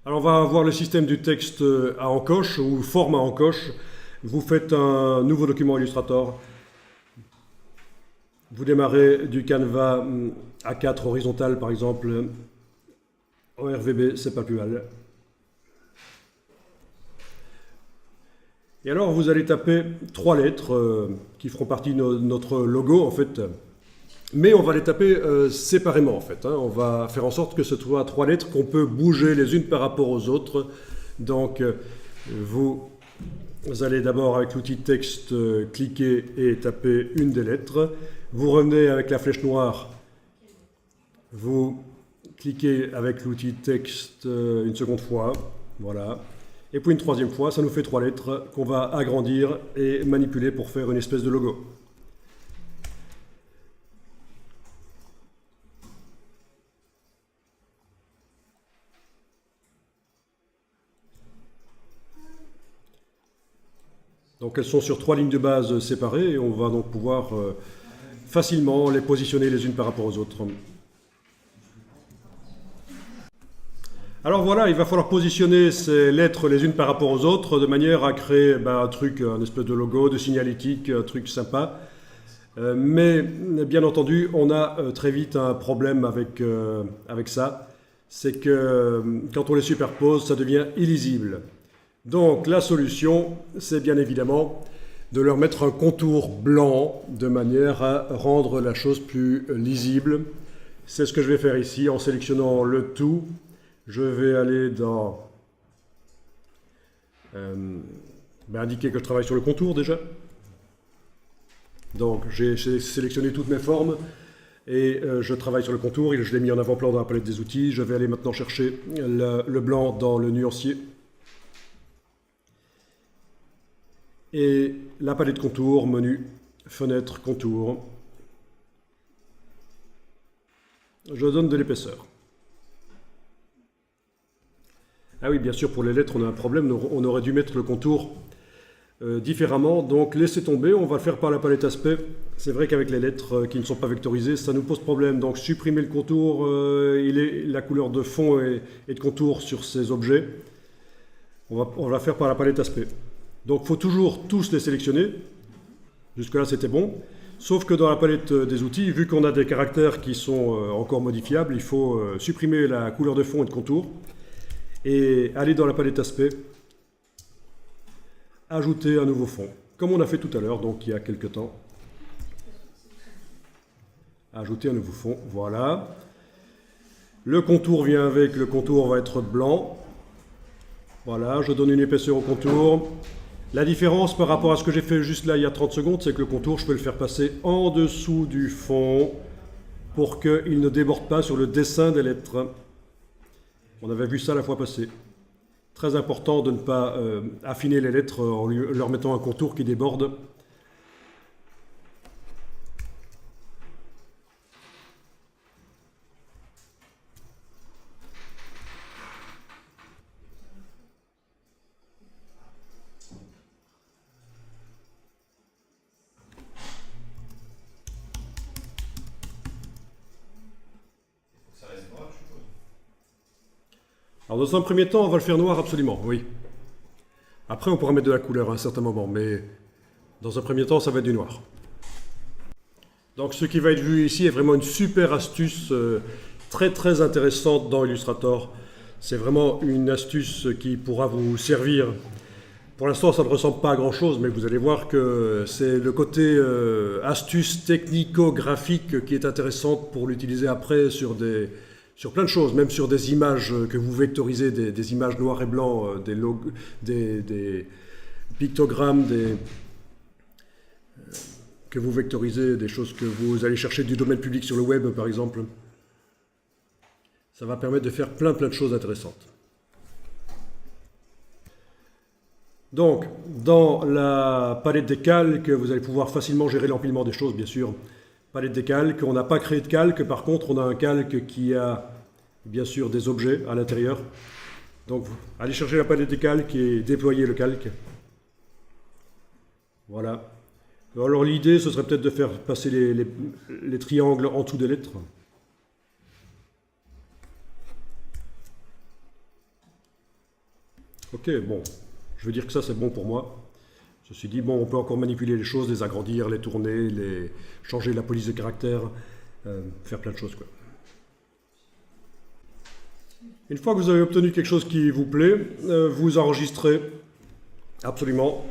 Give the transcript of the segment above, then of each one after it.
Alors on va voir le système du texte à encoche ou forme à encoche. Vous faites un nouveau document Illustrator. Vous démarrez du canevas A4 horizontal par exemple. En RVB, c'est pas plus mal. Et alors vous allez taper 3 lettres qui feront partie de notre logo en fait. Mais on va les taper séparément en fait. On va faire en sorte que ce soit 3 lettres qu'on peut bouger les unes par rapport aux autres. Donc vous allez d'abord avec l'outil texte cliquer et taper une des lettres. Vous revenez avec la flèche noire. Vous cliquez avec l'outil texte une seconde fois. Voilà. Et puis une troisième fois, ça nous fait 3 lettres qu'on va agrandir et manipuler pour faire une espèce de logo. Donc elles sont sur 3 lignes de base séparées et on va donc pouvoir facilement les positionner les unes par rapport aux autres. Alors voilà, il va falloir positionner ces lettres les unes par rapport aux autres de manière à créer un truc, un espèce de logo, de signalétique, un truc sympa. Mais bien entendu, on a très vite un problème avec ça. C'est que quand on les superpose, ça devient illisible. Donc la solution, c'est bien évidemment de leur mettre un contour blanc de manière à rendre la chose plus lisible. C'est ce que je vais faire ici en sélectionnant le tout. Je vais aller dans indiquer que je travaille sur le contour déjà. Donc j'ai sélectionné toutes mes formes et je travaille sur le contour et je l'ai mis en avant-plan dans la palette des outils. Je vais aller maintenant chercher le blanc dans le nuancier. Et la palette contour, menu, fenêtre, contour. Je donne de l'épaisseur. Ah oui, bien sûr, pour les lettres, on a un problème. On aurait dû mettre le contour différemment. Donc, laissez tomber. On va le faire par la palette aspect. C'est vrai qu'avec les lettres qui ne sont pas vectorisées, ça nous pose problème. Donc, supprimer le contour, la couleur de fond et de contour sur ces objets. On va faire par la palette aspect. Donc il faut toujours tous les sélectionner. Jusque-là, c'était bon. Sauf que dans la palette des outils, vu qu'on a des caractères qui sont encore modifiables, il faut supprimer la couleur de fond et de contour. Et aller dans la palette aspect, ajouter un nouveau fond. Comme on a fait tout à l'heure, donc il y a quelques temps. Ajouter un nouveau fond, voilà. Le contour vient avec, le contour va être blanc. Voilà, je donne une épaisseur au contour. La différence par rapport à ce que j'ai fait juste là il y a 30 secondes, c'est que le contour, je peux le faire passer en dessous du fond pour qu'il ne déborde pas sur le dessin des lettres. On avait vu ça la fois passée. Très important de ne pas affiner les lettres en leur mettant un contour qui déborde. Alors dans un premier temps, on va le faire noir absolument, oui. Après, on pourra mettre de la couleur à un certain moment, mais dans un premier temps, ça va être du noir. Donc ce qui va être vu ici est vraiment une super astuce très très intéressante dans Illustrator. C'est vraiment une astuce qui pourra vous servir. Pour l'instant, ça ne ressemble pas à grand chose, mais vous allez voir que c'est le côté astuce technico-graphique qui est intéressante pour l'utiliser après sur plein de choses, même sur des images que vous vectorisez, des images noires et blancs, des pictogrammes, que vous vectorisez, des choses que vous allez chercher du domaine public sur le web, par exemple. Ça va permettre de faire plein de choses intéressantes. Donc, dans la palette des calques, vous allez pouvoir facilement gérer l'empilement des choses, bien sûr. Palette des calques, on n'a pas créé de calque, par contre on a un calque qui a bien sûr des objets à l'intérieur. Donc allez chercher la palette des calques et déployer le calque. Voilà. Alors l'idée ce serait peut-être de faire passer les triangles en dessous des lettres. Ok, bon, je veux dire que ça c'est bon pour moi. Ceci dit, bon, on peut encore manipuler les choses, les agrandir, les tourner, changer la police de caractère, faire plein de choses, quoi. Une fois que vous avez obtenu quelque chose qui vous plaît, vous enregistrez absolument.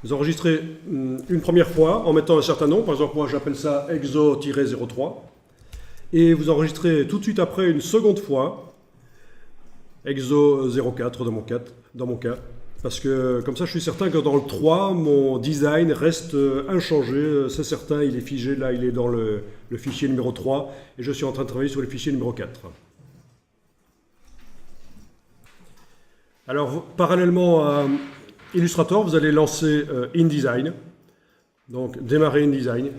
Vous enregistrez une première fois en mettant un certain nom, par exemple moi j'appelle ça exo-03, et vous enregistrez tout de suite après une seconde fois, exo-04 dans mon cas, parce que comme ça je suis certain que dans le 3, mon design reste inchangé, c'est certain, il est figé, là il est dans le fichier numéro 3, et je suis en train de travailler sur le fichier numéro 4. Alors parallèlement à Illustrator, vous allez lancer InDesign, donc démarrer InDesign.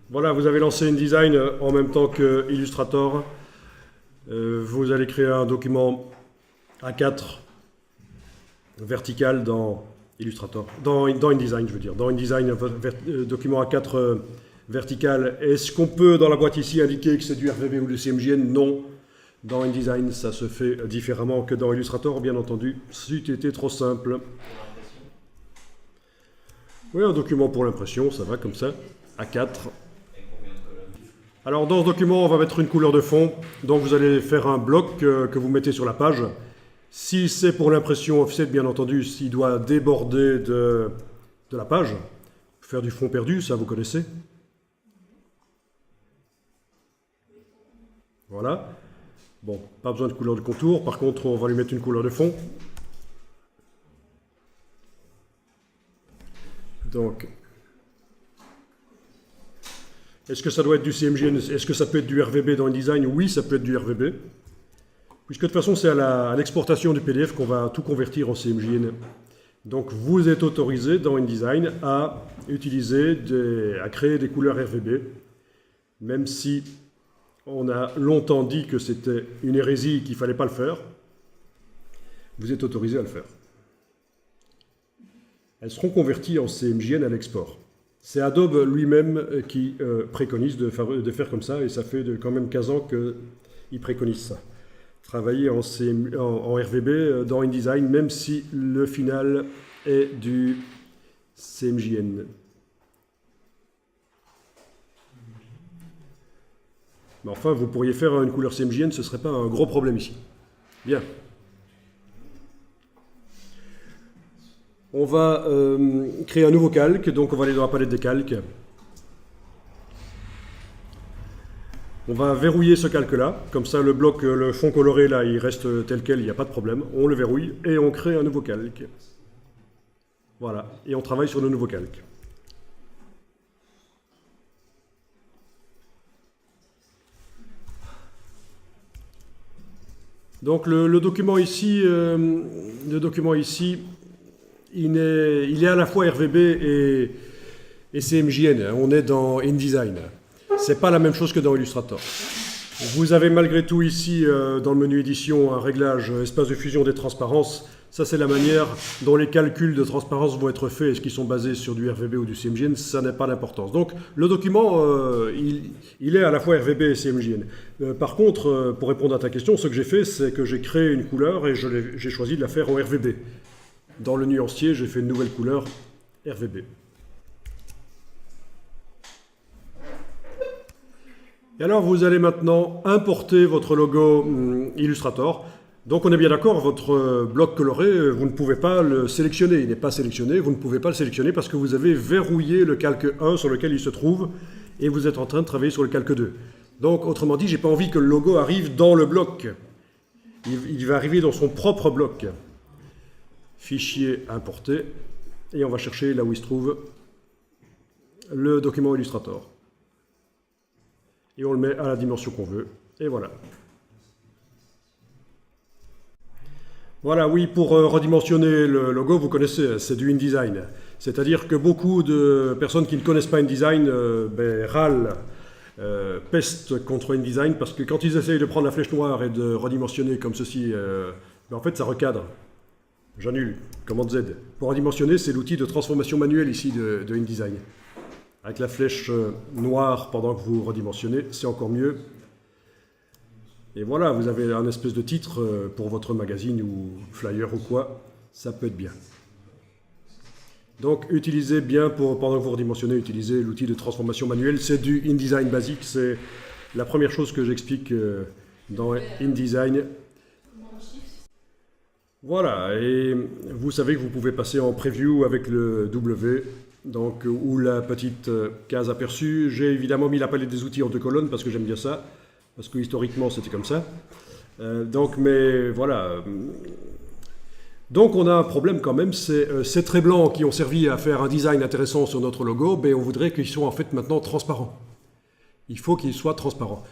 Voilà, vous avez lancé InDesign en même temps que Illustrator. Vous allez créer un document A4 vertical dans Illustrator, dans InDesign, je veux dire. Dans InDesign, document A4 vertical. Est-ce qu'on peut, dans la boîte ici, indiquer que c'est du RVB ou du CMJN? Non. Dans InDesign, ça se fait différemment que dans Illustrator, bien entendu. C'eût été trop simple. Oui, un document pour l'impression, ça va comme ça. A4. Alors, dans ce document, on va mettre une couleur de fond. Donc, vous allez faire un bloc que vous mettez sur la page. Si c'est pour l'impression offset, bien entendu, s'il doit déborder de la page, faire du fond perdu, ça vous connaissez. Voilà. Bon, pas besoin de couleur de contour, par contre on va lui mettre une couleur de fond. Donc, est-ce que ça doit être du CMJN? Est-ce que ça peut être du RVB dans InDesign? Oui, ça peut être du RVB. Puisque de toute façon c'est à l'exportation du PDF qu'on va tout convertir en CMJN. Donc vous êtes autorisé dans InDesign à utiliser, à créer des couleurs RVB, même si on a longtemps dit que c'était une hérésie, qu'il ne fallait pas le faire. Vous êtes autorisé à le faire. Elles seront converties en CMJN à l'export. C'est Adobe lui-même qui préconise de faire comme ça, et ça fait quand même 15 ans qu'il préconise ça. Travailler en RVB dans InDesign, même si le final est du CMJN. Mais enfin, vous pourriez faire une couleur CMJN, ce ne serait pas un gros problème ici. Bien. On va créer un nouveau calque, donc on va aller dans la palette des calques. On va verrouiller ce calque-là, comme ça le bloc, le fond coloré là, il reste tel quel, il n'y a pas de problème. On le verrouille et on crée un nouveau calque. Voilà, et on travaille sur le nouveau calque. Donc le document ici, il est à la fois RVB et CMJN. On est dans InDesign. C'est pas la même chose que dans Illustrator. Vous avez malgré tout ici, dans le menu édition, un réglage espace de fusion des transparences. Ça, c'est la manière dont les calculs de transparence vont être faits. Est-ce qu'ils sont basés sur du RVB ou du CMJN? Ça n'a pas d'importance. Donc, le document, il est à la fois RVB et CMJN. Par contre, pour répondre à ta question, ce que j'ai fait, c'est que j'ai créé une couleur et j'ai choisi de la faire en RVB. Dans le nuancier, j'ai fait une nouvelle couleur RVB. Et alors, vous allez maintenant importer votre logo Illustrator. Donc, on est bien d'accord, votre bloc coloré, vous ne pouvez pas le sélectionner. Il n'est pas sélectionné, vous ne pouvez pas le sélectionner parce que vous avez verrouillé le calque 1 sur lequel il se trouve et vous êtes en train de travailler sur le calque 2. Donc, autrement dit, je n'ai pas envie que le logo arrive dans le bloc. Il va arriver dans son propre bloc. Fichier importé, et on va chercher là où il se trouve le document Illustrator. Et on le met à la dimension qu'on veut, et voilà. Voilà, oui, pour redimensionner le logo, vous connaissez, c'est du InDesign. C'est-à-dire que beaucoup de personnes qui ne connaissent pas InDesign râlent, pestent contre InDesign, parce que quand ils essayent de prendre la flèche noire et de redimensionner comme ceci, en fait ça recadre. J'annule, commande Z. Pour redimensionner, c'est l'outil de transformation manuelle ici de InDesign. Avec la flèche noire pendant que vous redimensionnez, c'est encore mieux. Et voilà, vous avez un espèce de titre pour votre magazine ou flyer ou quoi, ça peut être bien. Donc utilisez bien, pendant que vous redimensionnez, utilisez l'outil de transformation manuelle. C'est du InDesign basique, c'est la première chose que j'explique dans InDesign. Voilà, et vous savez que vous pouvez passer en preview avec le W, donc, ou la petite case aperçue. J'ai évidemment mis la palette des outils en 2 colonnes parce que j'aime bien ça, parce que historiquement c'était comme ça. Mais voilà. Donc on a un problème quand même, c'est ces traits blancs qui ont servi à faire un design intéressant sur notre logo, on voudrait qu'ils soient en fait maintenant transparents. Il faut qu'ils soient transparents.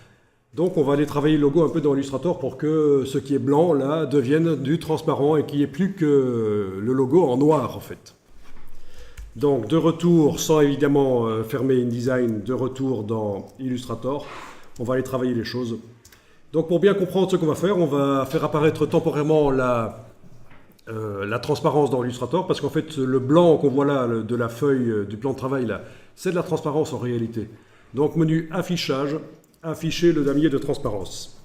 Donc on va aller travailler le logo un peu dans Illustrator pour que ce qui est blanc là devienne du transparent et qu'il n'y ait plus que le logo en noir en fait. Donc de retour, sans évidemment fermer InDesign, de retour dans Illustrator, on va aller travailler les choses. Donc pour bien comprendre ce qu'on va faire, on va faire apparaître temporairement la transparence dans Illustrator, parce qu'en fait le blanc qu'on voit là de la feuille du plan de travail là, c'est de la transparence en réalité. Donc menu affichage, afficher le damier de transparence.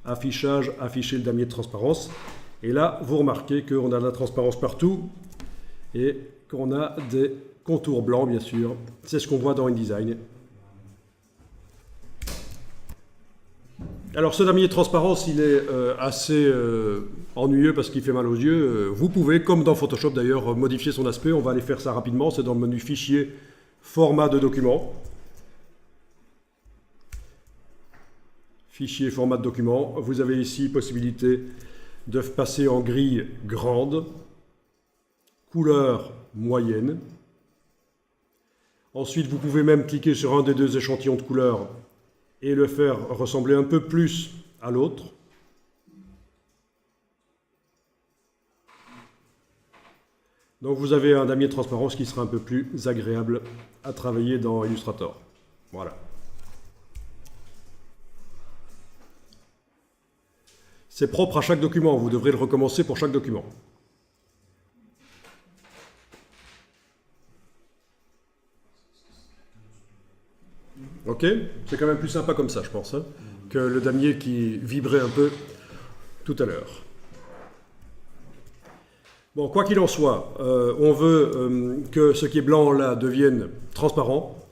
Affichage, afficher le damier de transparence. Et là, vous remarquez qu'on a de la transparence partout et qu'on a des contours blancs, bien sûr. C'est ce qu'on voit dans InDesign. Alors, ce damier de transparence, il est assez ennuyeux parce qu'il fait mal aux yeux. Vous pouvez, comme dans Photoshop d'ailleurs, modifier son aspect. On va aller faire ça rapidement. C'est dans le menu Fichier, Format de document. Fichier, format de document. Vous avez ici possibilité de passer en grille grande, couleur moyenne. Ensuite, vous pouvez même cliquer sur un des 2 échantillons de couleurs et le faire ressembler un peu plus à l'autre. Donc vous avez un damier de transparence qui sera un peu plus agréable à travailler dans Illustrator. Voilà. C'est propre à chaque document, vous devrez le recommencer pour chaque document. Ok? C'est quand même plus sympa comme ça, je pense, hein, que le damier qui vibrait un peu tout à l'heure. Bon, quoi qu'il en soit, on veut que ce qui est blanc là devienne transparent.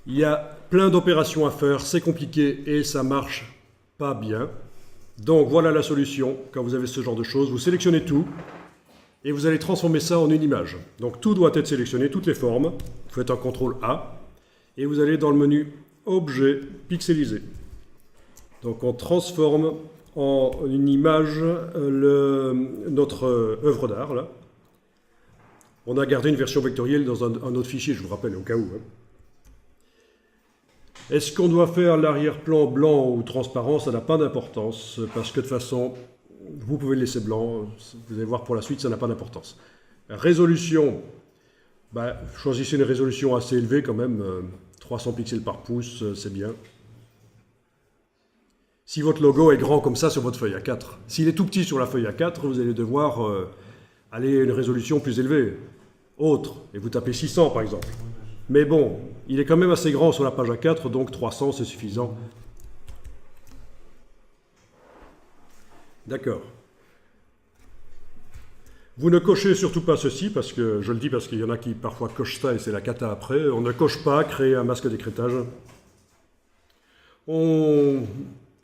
Il y a plein d'opérations à faire, c'est compliqué et ça marche pas bien. Donc voilà la solution, quand vous avez ce genre de choses, vous sélectionnez tout et vous allez transformer ça en une image. Donc tout doit être sélectionné, toutes les formes, vous faites un CTRL A et vous allez dans le menu Objet, pixelisé. Donc on transforme en une image notre œuvre d'art là. On a gardé une version vectorielle dans un autre fichier, je vous rappelle, au cas où. Hein. Est-ce qu'on doit faire l'arrière-plan blanc ou transparent? Ça n'a pas d'importance, parce que de toute façon, vous pouvez le laisser blanc. Vous allez voir pour la suite, ça n'a pas d'importance. Résolution, choisissez une résolution assez élevée quand même, 300 pixels par pouce, c'est bien. Si votre logo est grand comme ça sur votre feuille A4, s'il est tout petit sur la feuille A4, vous allez devoir aller à une résolution plus élevée, autre, et vous tapez 600 par exemple. Mais bon, il est quand même assez grand sur la page A4, donc 300 c'est suffisant. D'accord. Vous ne cochez surtout pas ceci, parce que je le dis parce qu'il y en a qui parfois cochent ça et c'est la cata après. On ne coche pas, créer un masque d'écrêtage. On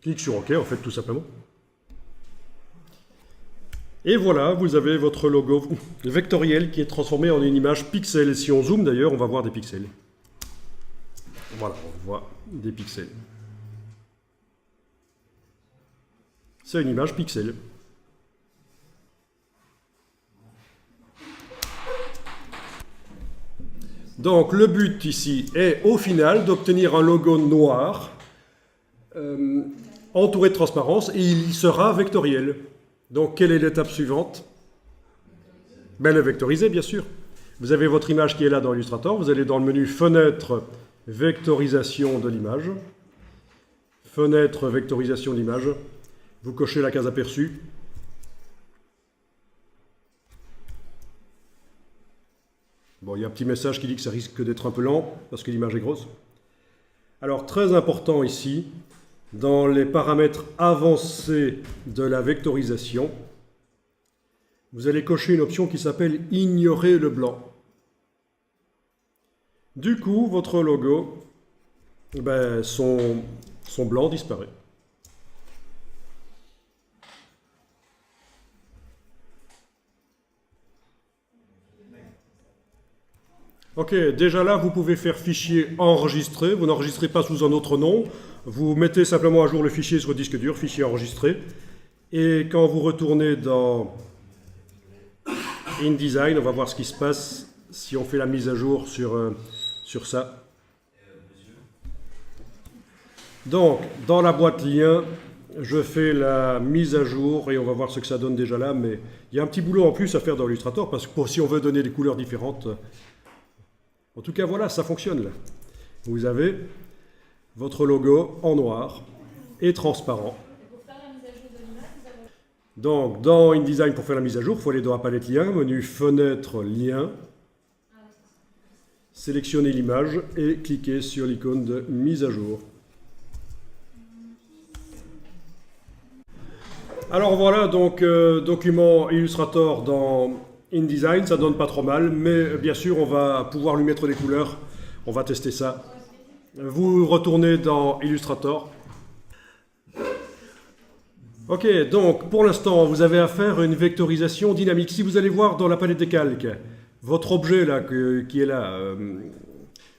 clique sur OK, en fait, tout simplement. Et voilà, vous avez votre logo vectoriel qui est transformé en une image pixel. Si on zoome d'ailleurs, on va voir des pixels. Voilà, on voit des pixels. C'est une image pixel. Donc le but ici est au final d'obtenir un logo noir entouré de transparence et il sera vectoriel. Donc quelle est l'étape suivante? Le vectoriser bien sûr. Vous avez votre image qui est là dans Illustrator, vous allez dans le menu Fenêtre, Vectorisation de l'image. Fenêtre, Vectorisation de l'image. Vous cochez la case aperçue. Bon, il y a un petit message qui dit que ça risque d'être un peu lent, parce que l'image est grosse. Alors, très important ici, dans les paramètres avancés de la vectorisation, vous allez cocher une option qui s'appelle « Ignorer le blanc ». Du coup, votre logo, son blanc disparaît. Ok, déjà là, vous pouvez faire fichier enregistré. Vous n'enregistrez pas sous un autre nom. Vous mettez simplement à jour le fichier sur le disque dur, fichier enregistré. Et quand vous retournez dans InDesign, on va voir ce qui se passe si on fait la mise à jour sur ça. Donc, dans la boîte lien, je fais la mise à jour et on va voir ce que ça donne déjà là. Mais il y a un petit boulot en plus à faire dans Illustrator parce que si on veut donner des couleurs différentes... En tout cas, voilà, ça fonctionne là. Vous avez votre logo en noir et transparent. Donc, dans InDesign, pour faire la mise à jour, il faut aller dans la palette lien, menu fenêtre lien, sélectionner l'image et cliquer sur l'icône de mise à jour. Alors voilà, donc document Illustrator dans InDesign, ça donne pas trop mal, mais bien sûr, on va pouvoir lui mettre des couleurs. On va tester ça. Vous retournez dans Illustrator. Ok, donc pour l'instant, vous avez affaire à une vectorisation dynamique. Si vous allez voir dans la palette des calques, votre objet là, qui est là,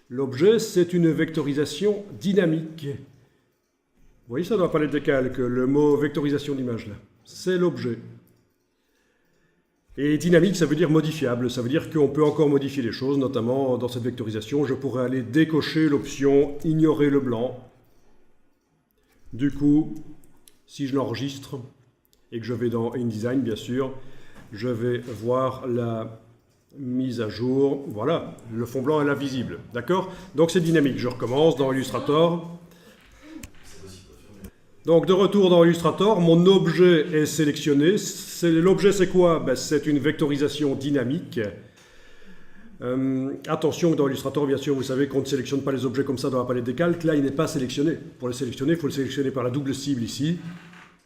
l'objet, c'est une vectorisation dynamique. Vous voyez ça dans la palette des calques, le mot vectorisation d'image là. C'est l'objet. Et dynamique, ça veut dire modifiable. Ça veut dire qu'on peut encore modifier les choses, notamment dans cette vectorisation. Je pourrais aller décocher l'option « Ignorer le blanc ». Du coup, si je l'enregistre et que je vais dans InDesign, bien sûr, je vais voir la mise à jour. Voilà, le fond blanc est là visible. D'accord? Donc c'est dynamique. Je recommence dans Illustrator. Donc de retour dans Illustrator, mon objet est sélectionné. L'objet c'est quoi? C'est une vectorisation dynamique. Attention, dans Illustrator, bien sûr, vous savez qu'on ne sélectionne pas les objets comme ça dans la palette des calques. Là, il n'est pas sélectionné. Pour le sélectionner, il faut le sélectionner par la double cible ici,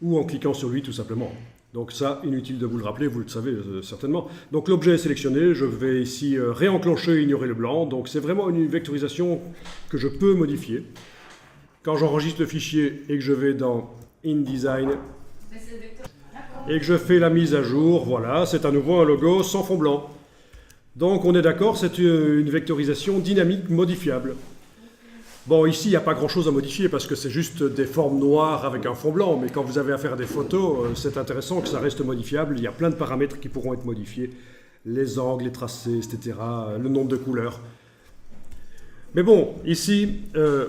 ou en cliquant sur lui tout simplement. Donc ça, inutile de vous le rappeler, vous le savez certainement. Donc l'objet est sélectionné, je vais ici réenclencher, ignorer le blanc. Donc c'est vraiment une vectorisation que je peux modifier. Quand j'enregistre le fichier et que je vais dans InDesign et que je fais la mise à jour, voilà, c'est à nouveau un logo sans fond blanc. Donc on est d'accord, c'est une vectorisation dynamique modifiable. Bon, ici, il n'y a pas grand-chose à modifier parce que c'est juste des formes noires avec un fond blanc, mais quand vous avez affaire à des photos, c'est intéressant que ça reste modifiable. Il y a plein de paramètres qui pourront être modifiés, les angles, les tracés, etc., le nombre de couleurs. Mais bon, ici,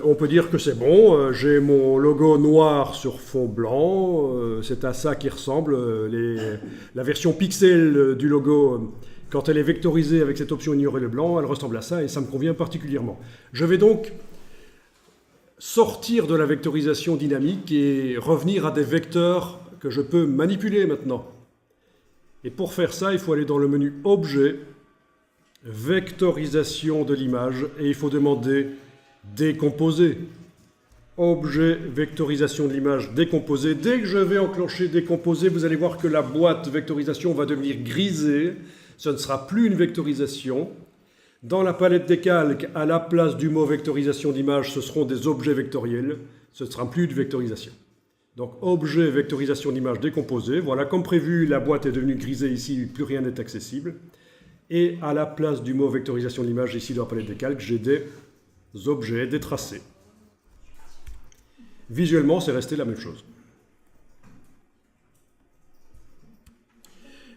on peut dire que c'est bon. J'ai mon logo noir sur fond blanc. C'est à ça qui ressemble. La version pixel du logo, quand elle est vectorisée avec cette option ignorer le blanc, elle ressemble à ça et ça me convient particulièrement. Je vais donc sortir de la vectorisation dynamique et revenir à des vecteurs que je peux manipuler maintenant. Et pour faire ça, il faut aller dans le menu Objet, Vectorisation de l'image, et il faut demander Décomposer. Objet, vectorisation de l'image, décomposer. Dès que je vais enclencher décomposer, vous allez voir que la boîte vectorisation va devenir grisée. Ce ne sera plus une vectorisation. Dans la palette des calques, à la place du mot vectorisation d'image, ce seront des objets vectoriels. Ce ne sera plus de vectorisation. Donc, objet, vectorisation d'image, décomposé. Voilà, comme prévu, la boîte est devenue grisée ici, plus rien n'est accessible. Et à la place du mot vectorisation de l'image, ici dans la palette des calques, j'ai des objets, des tracés. Visuellement, c'est resté la même chose.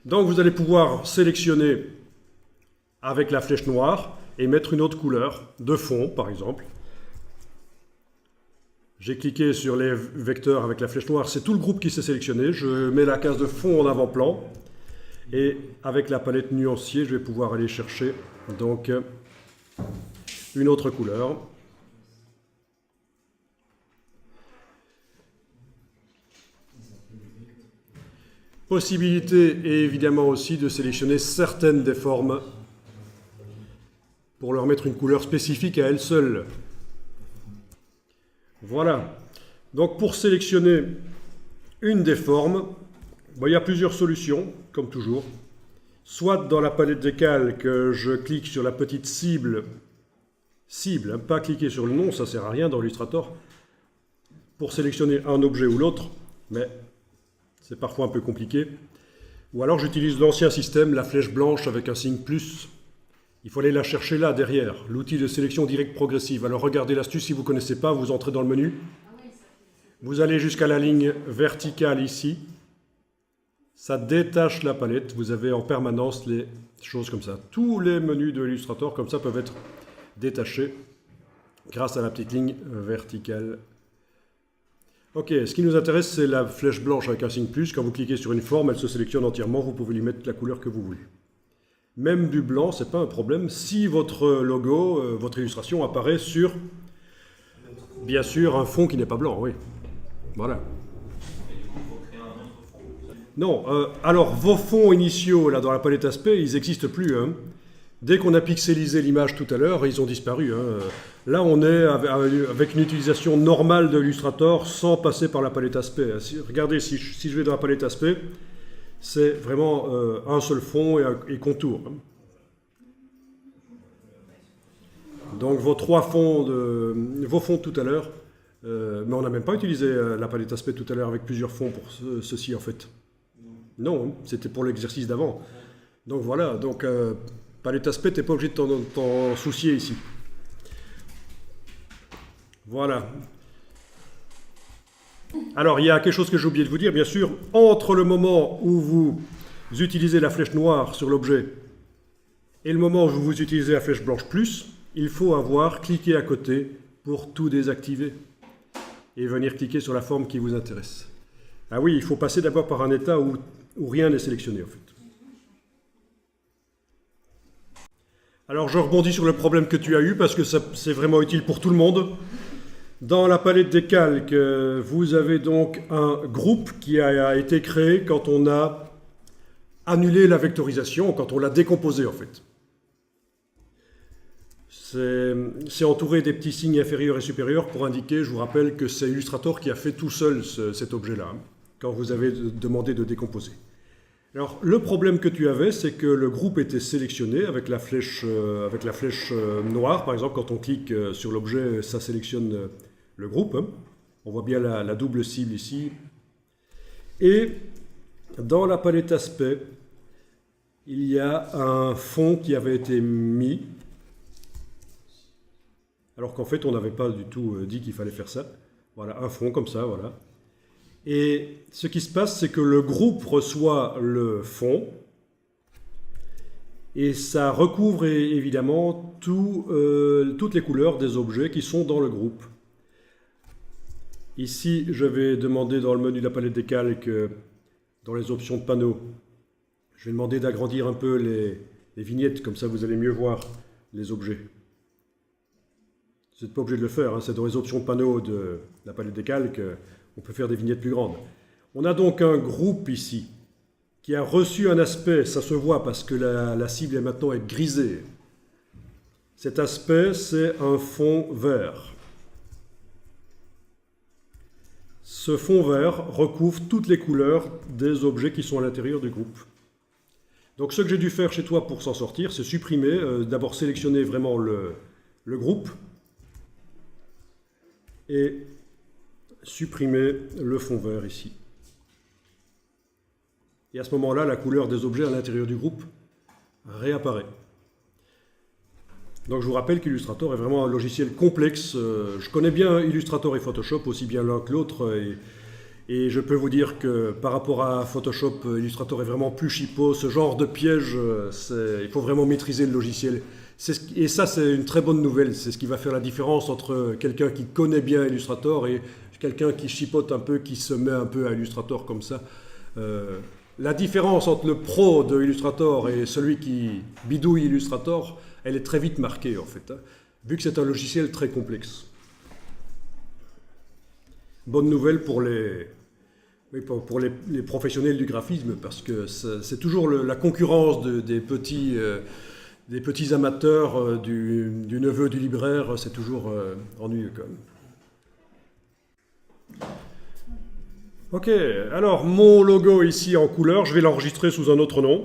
Donc, vous allez pouvoir sélectionner avec la flèche noire et mettre une autre couleur de fond, par exemple. J'ai cliqué sur les vecteurs avec la flèche noire, c'est tout le groupe qui s'est sélectionné. Je mets la case de fond en avant-plan. Et avec la palette nuancier, je vais pouvoir aller chercher donc une autre couleur. Possibilité est évidemment aussi de sélectionner certaines des formes pour leur mettre une couleur spécifique à elles seules. Voilà. Donc pour sélectionner une des formes, bon, il y a plusieurs solutions, comme toujours. Soit dans la palette des calques, je clique sur la petite cible, hein, pas cliquer sur le nom, ça ne sert à rien dans Illustrator, pour sélectionner un objet ou l'autre, mais c'est parfois un peu compliqué. Ou alors j'utilise l'ancien système, la flèche blanche avec un signe plus. Il faut aller la chercher là, derrière, l'outil de sélection directe progressive. Alors regardez l'astuce, si vous ne connaissez pas, vous entrez dans le menu. Vous allez jusqu'à la ligne verticale ici. Ça détache la palette. Vous avez en permanence les choses comme ça. Tous les menus de Illustrator comme ça peuvent être détachés grâce à la petite ligne verticale. Ok, ce qui nous intéresse, c'est la flèche blanche avec un signe plus. Quand vous cliquez sur une forme, elle se sélectionne entièrement. Vous pouvez lui mettre la couleur que vous voulez. Même du blanc, ce n'est pas un problème si votre logo, votre illustration apparaît sur, bien sûr, un fond qui n'est pas blanc, oui. Voilà. Non, alors vos fonds initiaux là dans la palette aspect, ils n'existent plus. Hein. Dès qu'on a pixelisé l'image tout à l'heure, ils ont disparu. Hein. Là, on est avec une utilisation normale de Illustrator sans passer par la palette aspect. Regardez, si je vais dans la palette aspect, c'est vraiment un seul fond et contour. Donc vos trois fonds, vos fonds tout à l'heure, mais on n'a même pas utilisé la palette aspect tout à l'heure avec plusieurs fonds pour ceci en fait. Non, c'était pour l'exercice d'avant. Donc voilà, donc palette aspect, tu n'es pas obligé de t'en soucier ici. Voilà. Alors, il y a quelque chose que j'ai oublié de vous dire, bien sûr. Entre le moment où vous utilisez la flèche noire sur l'objet et le moment où vous utilisez la flèche blanche plus, il faut avoir cliqué à côté pour tout désactiver et venir cliquer sur la forme qui vous intéresse. Ah oui, il faut passer d'abord par un état où rien n'est sélectionné, en fait. Alors, je rebondis sur le problème que tu as eu parce que c'est vraiment utile pour tout le monde. Dans la palette des calques, vous avez donc un groupe qui a été créé quand on a annulé la vectorisation, quand on l'a décomposé en fait. C'est entouré des petits signes inférieurs et supérieurs pour indiquer, je vous rappelle, que c'est Illustrator qui a fait tout seul cet objet-là, hein, quand vous avez demandé de décomposer. Alors, le problème que tu avais, c'est que le groupe était sélectionné avec la flèche noire. Par exemple, quand on clique sur l'objet, ça sélectionne le groupe. Hein. On voit bien la double cible ici. Et dans la palette aspect, il y a un fond qui avait été mis, alors qu'en fait, on n'avait pas du tout dit qu'il fallait faire ça. Voilà, un fond comme ça, voilà. Et ce qui se passe, c'est que le groupe reçoit le fond et ça recouvre évidemment toutes les couleurs des objets qui sont dans le groupe. Ici, je vais demander dans le menu de la palette des calques, dans les options de panneau, je vais demander d'agrandir un peu les vignettes, comme ça vous allez mieux voir les objets. Vous n'êtes pas obligé de le faire, hein, c'est dans les options de panneau de la palette des calques. On peut faire des vignettes plus grandes. On a donc un groupe ici qui a reçu un aspect, ça se voit parce que la cible est maintenant grisée. Cet aspect, c'est un fond vert. Ce fond vert recouvre toutes les couleurs des objets qui sont à l'intérieur du groupe. Donc ce que j'ai dû faire chez toi pour s'en sortir, c'est supprimer, d'abord sélectionner vraiment le groupe et supprimer le fond vert ici. Et à ce moment-là, la couleur des objets à l'intérieur du groupe réapparaît. Donc je vous rappelle qu'Illustrator est vraiment un logiciel complexe. Je connais bien Illustrator et Photoshop, aussi bien l'un que l'autre, et je peux vous dire que par rapport à Photoshop, Illustrator est vraiment plus cheapo. Ce genre de piège, il faut vraiment maîtriser le logiciel. Et ça, c'est une très bonne nouvelle. C'est ce qui va faire la différence entre quelqu'un qui connaît bien Illustrator et quelqu'un qui chipote un peu, qui se met un peu à Illustrator comme ça. La différence entre le pro de Illustrator et celui qui bidouille Illustrator, elle est très vite marquée en fait, hein, vu que c'est un logiciel très complexe. Bonne nouvelle pour les professionnels du graphisme, parce que c'est toujours la concurrence des petits amateurs, du neveu du libraire, c'est toujours ennuyeux quand même. Ok, alors mon logo ici en couleur, je vais l'enregistrer sous un autre nom.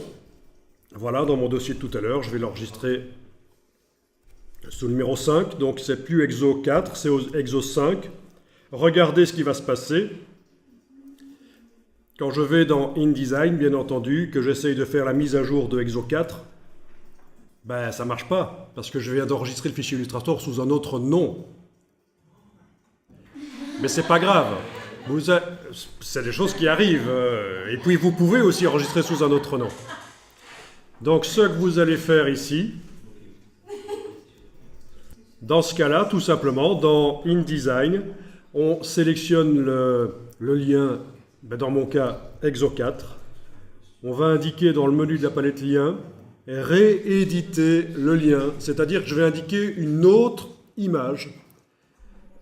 Voilà, dans mon dossier de tout à l'heure, je vais l'enregistrer sous le numéro 5. Donc c'est plus Exo 4, c'est Exo 5. Regardez ce qui va se passer. Quand je vais dans InDesign, bien entendu, que j'essaye de faire la mise à jour de Exo 4, ben ça marche pas, parce que je viens d'enregistrer le fichier Illustrator sous un autre nom. Mais c'est pas grave. C'est des choses qui arrivent. Et puis vous pouvez aussi enregistrer sous un autre nom. Donc ce que vous allez faire ici, dans ce cas-là, tout simplement, dans InDesign, on sélectionne le lien, dans mon cas, Exo 4. On va indiquer dans le menu de la palette lien, rééditer le lien, c'est-à-dire que je vais indiquer une autre image.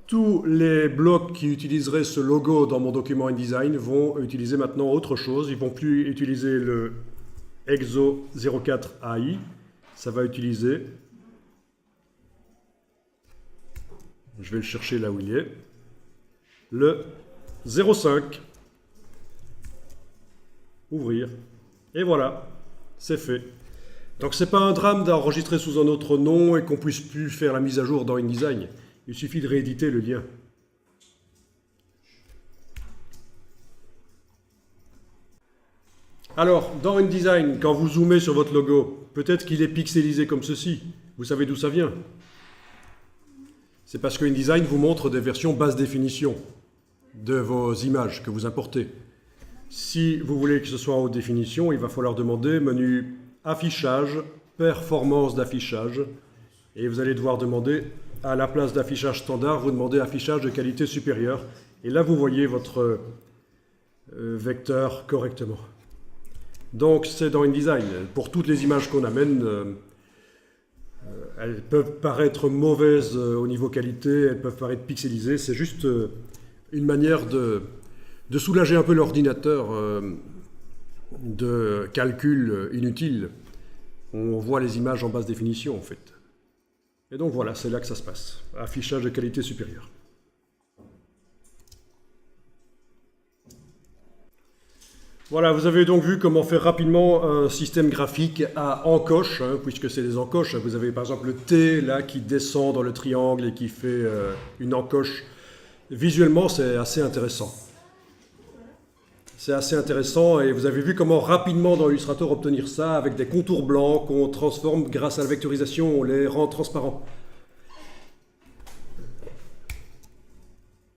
Tous les blocs qui utiliseraient ce logo dans mon document InDesign vont utiliser maintenant autre chose. Ils ne vont plus utiliser le Exo 04 AI. Ça va utiliser, je vais le chercher là où il est, le 05. Ouvrir. Et voilà, c'est fait. Donc c'est pas un drame d'enregistrer sous un autre nom et qu'on puisse plus faire la mise à jour dans InDesign. Il suffit de rééditer le lien. Alors, dans InDesign, quand vous zoomez sur votre logo, peut-être qu'il est pixelisé comme ceci. Vous savez d'où ça vient? C'est parce que InDesign vous montre des versions basse définition de vos images que vous importez. Si vous voulez que ce soit en haute définition, il va falloir demander menu affichage, performance d'affichage, et vous allez devoir demander à la place d'affichage standard, vous demandez affichage de qualité supérieure, et là vous voyez votre vecteur correctement. Donc c'est dans InDesign. Pour toutes les images qu'on amène, elles peuvent paraître mauvaises au niveau qualité, elles peuvent paraître pixelisées, c'est juste une manière de soulager un peu l'ordinateur de calcul inutile. On voit les images en basse définition en fait. Et donc voilà, c'est là que ça se passe. Affichage de qualité supérieure. Voilà, vous avez donc vu comment faire rapidement un système graphique à encoche, puisque c'est des encoches. Vous avez par exemple le T là qui descend dans le triangle et qui fait une encoche. Visuellement, c'est assez intéressant. C'est assez intéressant et vous avez vu comment rapidement dans Illustrator obtenir ça avec des contours blancs qu'on transforme grâce à la vectorisation, on les rend transparents.